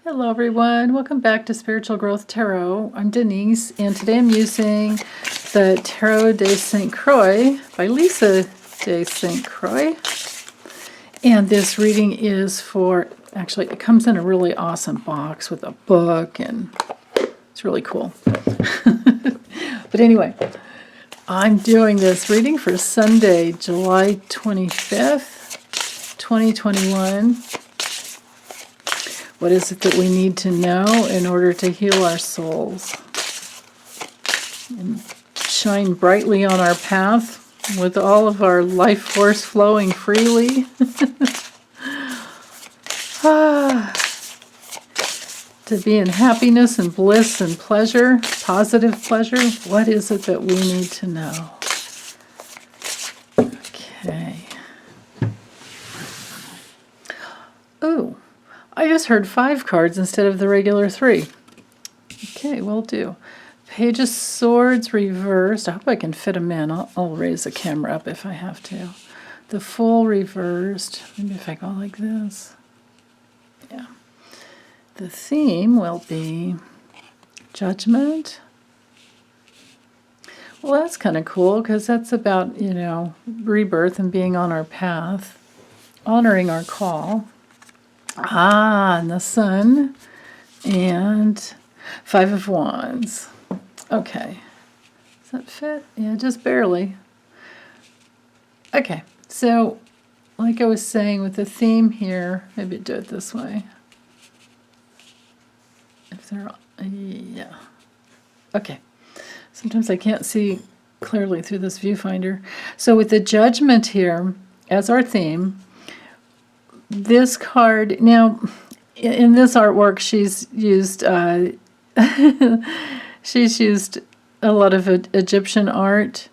Hello everyone, welcome back to Spiritual Growth Tarot. I'm Denise, and today I'm using the Tarot de St. Croix by Lisa de St. Croix. And this reading is for, actually it comes in a really awesome box with a book, and it's really cool. But anyway, I'm doing this reading for Sunday, July 25th, 2021. What is it that we need to know in order to heal our souls and shine brightly on our path with all of our life force flowing freely? To be in happiness and bliss and pleasure, positive pleasure. What is it that we need to know? Okay. Ooh. I just heard 5 cards instead of the regular 3. Okay, will do. Page of Swords reversed. I hope I can fit them in. I'll raise the camera up if I have to. The Fool reversed. Maybe if I go like this. Yeah. The theme will be Judgment. Well, that's kind of cool because that's about, rebirth and being on our path, honoring our call. And the Sun, and 5 of Wands. Okay. Does that fit? Yeah, just barely. Okay, so like I was saying with the theme here, maybe do it this way. If they're, yeah. Okay. Sometimes I can't see clearly through this viewfinder. So with the Judgment here as our theme, this card, now in this artwork she's used she's used a lot of Egyptian art,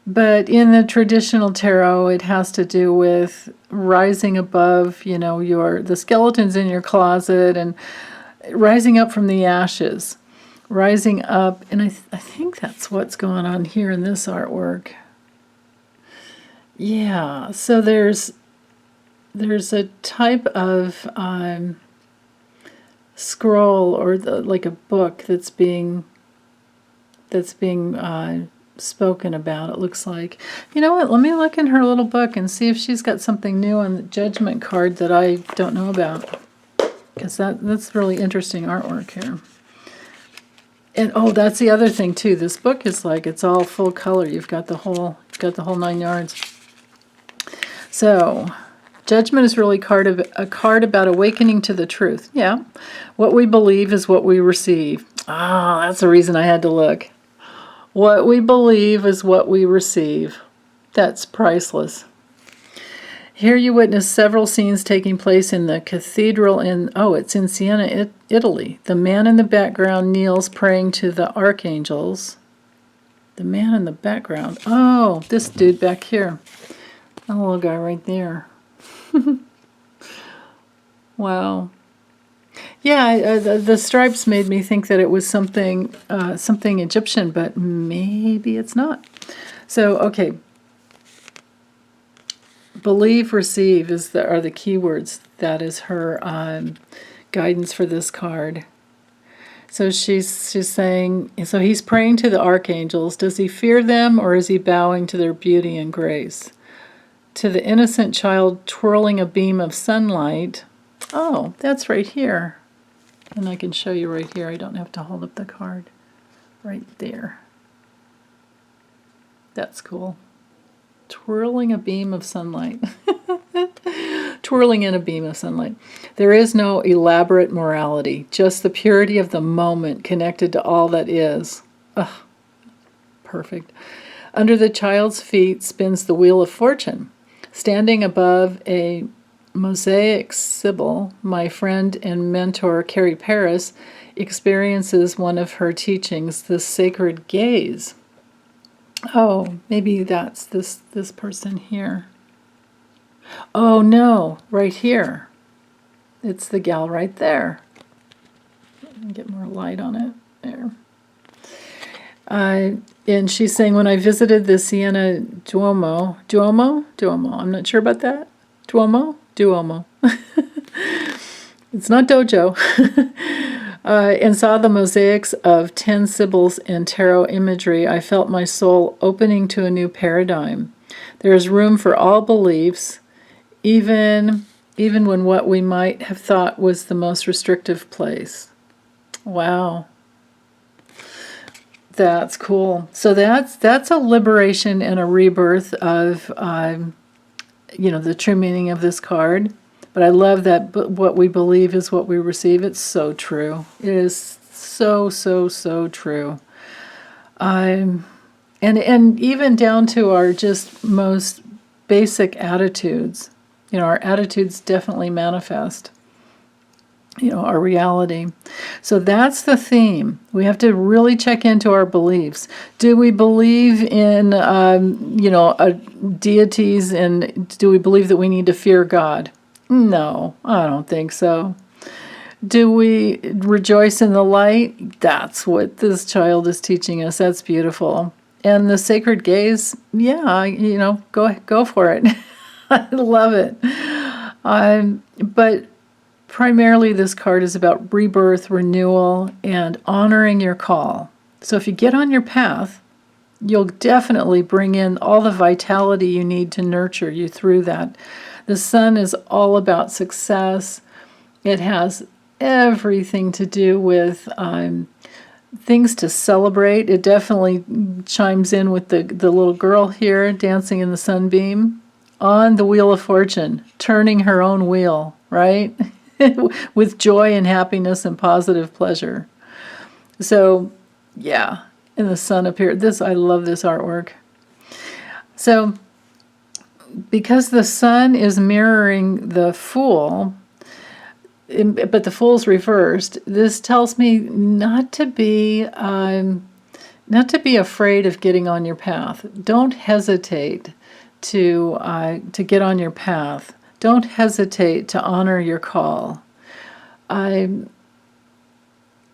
but in the traditional tarot it has to do with rising above, the skeletons in your closet and rising up from the ashes, rising up, and I think that's what's going on here in this artwork. Yeah, so there's a type of scroll or like a book that's being spoken about. It looks like. You know what? Let me look in her little book and see if she's got something new on the Judgment card that I don't know about, because that's really interesting artwork here. And oh, that's the other thing too. This book is like it's all full color. You've got the whole 9 yards. So. Judgment is really a card about awakening to the truth. Yeah. What we believe is what we receive. That's the reason I had to look. What we believe is what we receive. That's priceless. Here you witness several scenes taking place in the cathedral it's in Siena, Italy. The man in the background kneels praying to the archangels. The man in the background. Oh, this dude back here. That little guy right there. Wow. Yeah, the stripes made me think that it was something Egyptian, but maybe it's not. So, okay. Believe, receive are the key words. That is her guidance for this card. So she's saying, so he's praying to the archangels. Does he fear them, or is he bowing to their beauty and grace? To the innocent child twirling a beam of sunlight. Oh, that's right here. And I can show you right here. I don't have to hold up the card. Right there. That's cool. Twirling a beam of sunlight. Twirling in a beam of sunlight. There is no elaborate morality, just the purity of the moment connected to all that is. Ugh, perfect. Under the child's feet spins the wheel of fortune. Standing above a mosaic Sibyl, my friend and mentor Carrie Paris experiences one of her teachings, the sacred gaze. Oh, maybe that's this person here. Oh no, right here. It's the gal right there. Get more light on it. There. And she's saying, when I visited the Siena Duomo, I'm not sure about that. Duomo? It's not dojo. And saw the mosaics of 10 Sibyls and tarot imagery, I felt my soul opening to a new paradigm. There is room for all beliefs, even when what we might have thought was the most restrictive place. Wow. That's cool. So that's a liberation and a rebirth of the true meaning of this card. But I love that what we believe is what we receive. It's so true. It is so, so, so true. And even down to our just most basic attitudes. Our attitudes definitely manifest, our reality. So that's the theme. We have to really check into our beliefs. Do we believe in, deities, and do we believe that we need to fear God? No, I don't think so. Do we rejoice in the light? That's what this child is teaching us. That's beautiful. And the sacred gaze, go for it. I love it. But primarily this card is about rebirth, renewal, and honoring your call. So if you get on your path, you'll definitely bring in all the vitality you need to nurture you through that. The sun is all about success. It has everything to do with things to celebrate. It definitely chimes in with the little girl here dancing in the sunbeam on the wheel of fortune, turning her own wheel, right? With joy and happiness and positive pleasure. So, yeah, and the sun appeared. I love this artwork. So, because the sun is mirroring the Fool, but the Fool's reversed, this tells me not to be afraid of getting on your path. Don't hesitate to get on your path. Don't hesitate to honor your call.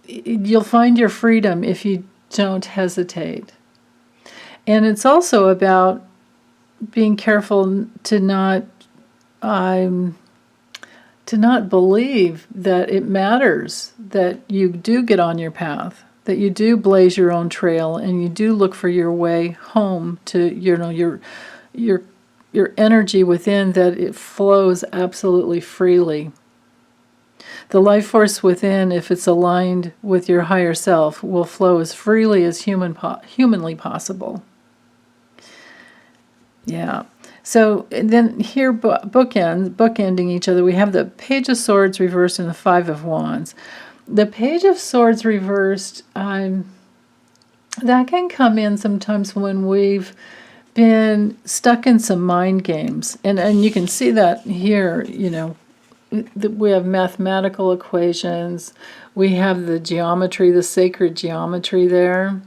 You'll find your freedom if you don't hesitate. And it's also about being careful to not believe that it matters that you do get on your path, that you do blaze your own trail, and you do look for your way home to your energy within, that it flows absolutely freely. The life force within, if it's aligned with your higher self, will flow as freely as humanly possible. Yeah. So and then here, bookending each other, we have the Page of Swords reversed and the Five of Wands. The Page of Swords reversed, that can come in sometimes when we've been stuck in some mind games. And you can see that here, we have mathematical equations. We have the geometry, the sacred geometry there.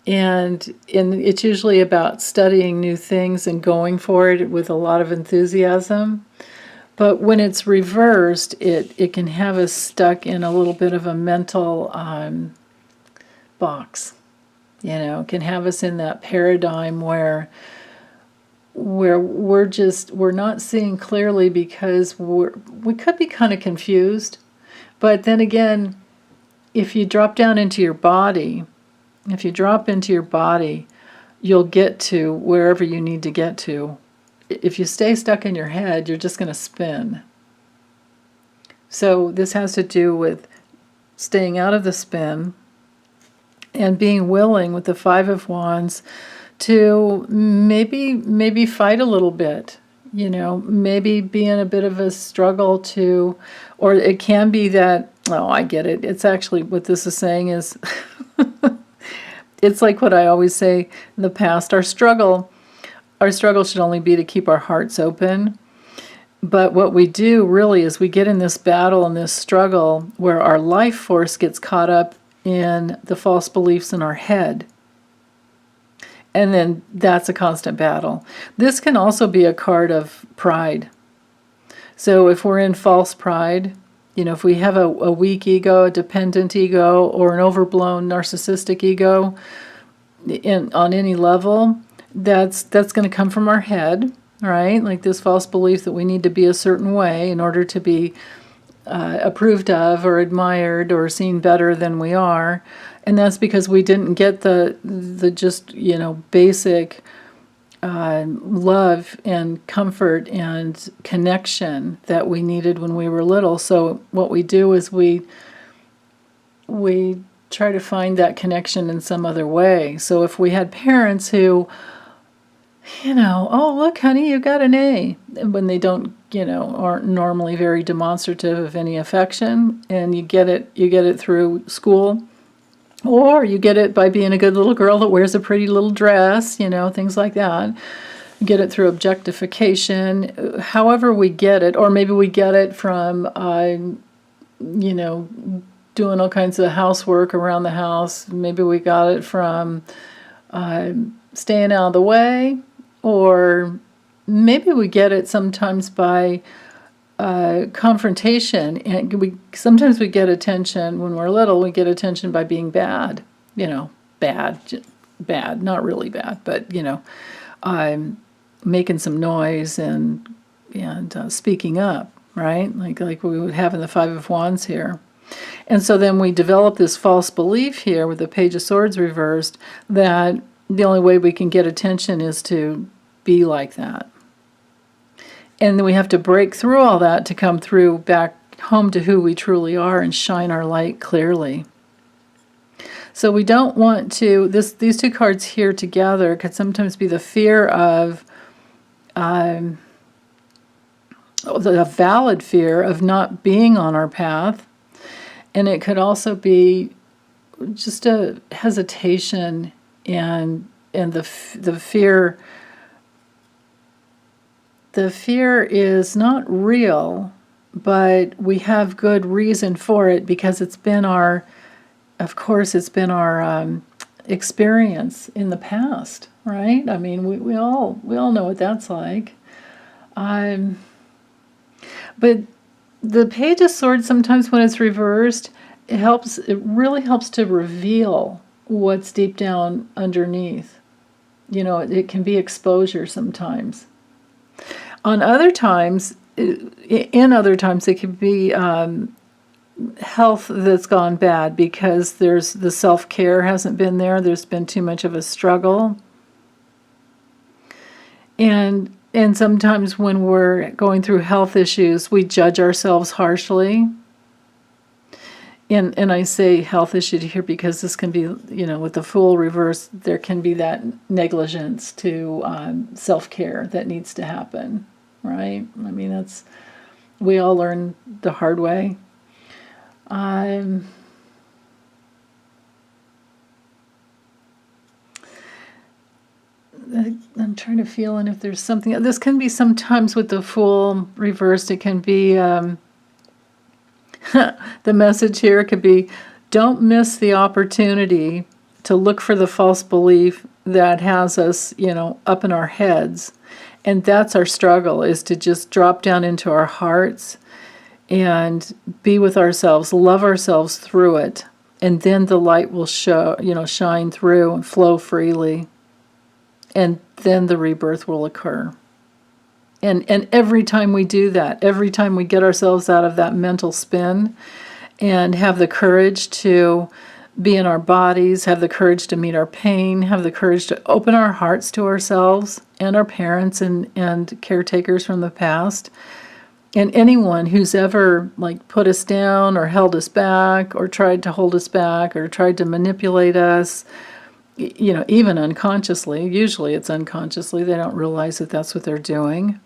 And it's usually about studying new things and going for it with a lot of enthusiasm. But when it's reversed, it can have us stuck in a little bit of a mental box. It can have us in that paradigm where we're not seeing clearly because we could be kind of confused. But then again, if you drop down into your body, you'll get to wherever you need to get to. If you stay stuck in your head, you're just going to spin. So this has to do with staying out of the spin and being willing with the Five of Wands to maybe fight a little bit. Maybe be in a bit of a struggle or it can be that, I get it. It's actually, what this is saying is, it's like what I always say in the past, our struggle should only be to keep our hearts open. But what we do really is we get in this battle and this struggle where our life force gets caught up in the false beliefs in our head. And then that's a constant battle. This can also be a card of pride. So if we're in false pride, if we have a weak ego, a dependent ego, or an overblown narcissistic ego on any level, that's going to come from our head, right? Like this false belief that we need to be a certain way in order to be approved of or admired or seen better than we are. And that's because we didn't get the just, basic love and comfort and connection that we needed when we were little. So what we do is we try to find that connection in some other way. So if we had parents who, oh, look, honey, you got an A, when they don't, aren't normally very demonstrative of any affection, and you get it through school, or you get it by being a good little girl that wears a pretty little dress, things like that. You get it through objectification, however we get it, or maybe we get it from, doing all kinds of housework around the house. Maybe we got it from staying out of the way, or maybe we get it sometimes by confrontation. And sometimes we get attention when we're little. We get attention by being bad. Bad, not really bad, but making some noise and speaking up, right? Like we would have in the Five of Wands here. And so then we develop this false belief here with the Page of Swords reversed that the only way we can get attention is to be like that. And then we have to break through all that to come through back home to who we truly are and shine our light clearly. So we don't want to, these two cards here together could sometimes be the fear of, the valid fear of not being on our path. And it could also be just a hesitation and the fear. The fear is not real, but we have good reason for it because it's been our experience in the past, right? I mean, we all know what that's like. But the Page of Swords, sometimes when it's reversed, it really helps to reveal what's deep down underneath. It can be exposure sometimes. In other times, it can be health that's gone bad because the self-care hasn't been there. There's been too much of a struggle. And sometimes when we're going through health issues, we judge ourselves harshly. And I say health issue here because this can be, with the Fool reverse, there can be that negligence to self-care that needs to happen, right? I mean, we all learn the hard way. I'm trying to feel, and if there's something, this can be sometimes with the Fool reversed, it can be, the message here could be, don't miss the opportunity to look for the false belief that has us, up in our heads. And that's our struggle, is to just drop down into our hearts and be with ourselves, love ourselves through it. And then the light will shine through and flow freely. And then the rebirth will occur. And every time we do that, every time we get ourselves out of that mental spin and have the courage to be in our bodies, have the courage to meet our pain, have the courage to open our hearts to ourselves and our parents and caretakers from the past, and anyone who's ever put us down or held us back or tried to hold us back or tried to manipulate us, even unconsciously. Usually it's unconsciously. They don't realize that that's what they're doing.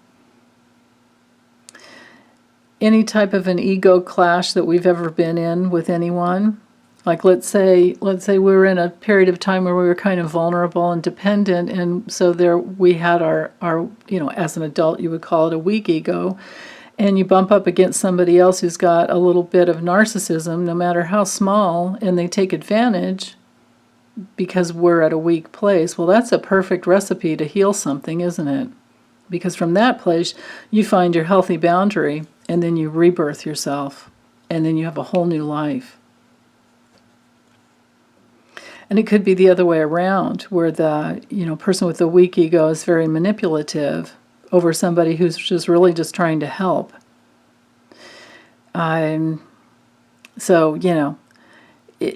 Any type of an ego clash that we've ever been in with anyone. Let's say we were in a period of time where we were kind of vulnerable and dependent, and so there we had our as an adult you would call it a weak ego, and you bump up against somebody else who's got a little bit of narcissism, no matter how small, and they take advantage because we're at a weak place. Well, that's a perfect recipe to heal something, isn't it? Because from that place, you find your healthy boundary, and then you rebirth yourself, and then you have a whole new life. And it could be the other way around, where the person with the weak ego is very manipulative over somebody who's just really just trying to help. So,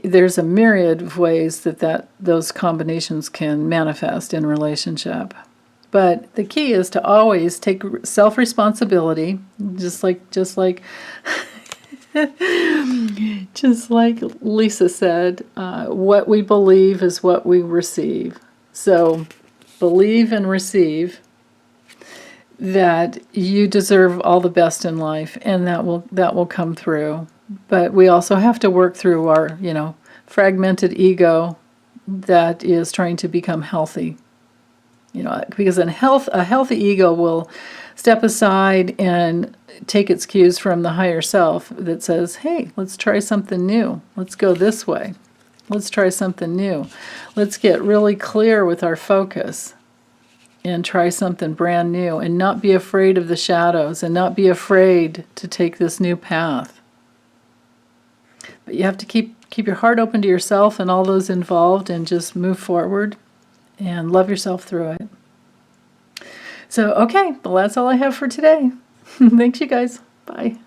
there's a myriad of ways that those combinations can manifest in relationship. But the key is to always take self-responsibility, just like just like Lisa said, what we believe is what we receive. So believe and receive that you deserve all the best in life, and that will come through. But we also have to work through our, fragmented ego that is trying to become healthy. Because a healthy ego will step aside and take its cues from the higher self that says, hey, let's try something new. Let's go this way. Let's try something new. Let's get really clear with our focus and try something brand new, and not be afraid of the shadows, and not be afraid to take this new path. But you have to keep your heart open to yourself and all those involved, and just move forward and love yourself through it. So, okay, well, that's all I have for today. Thanks, you guys. Bye.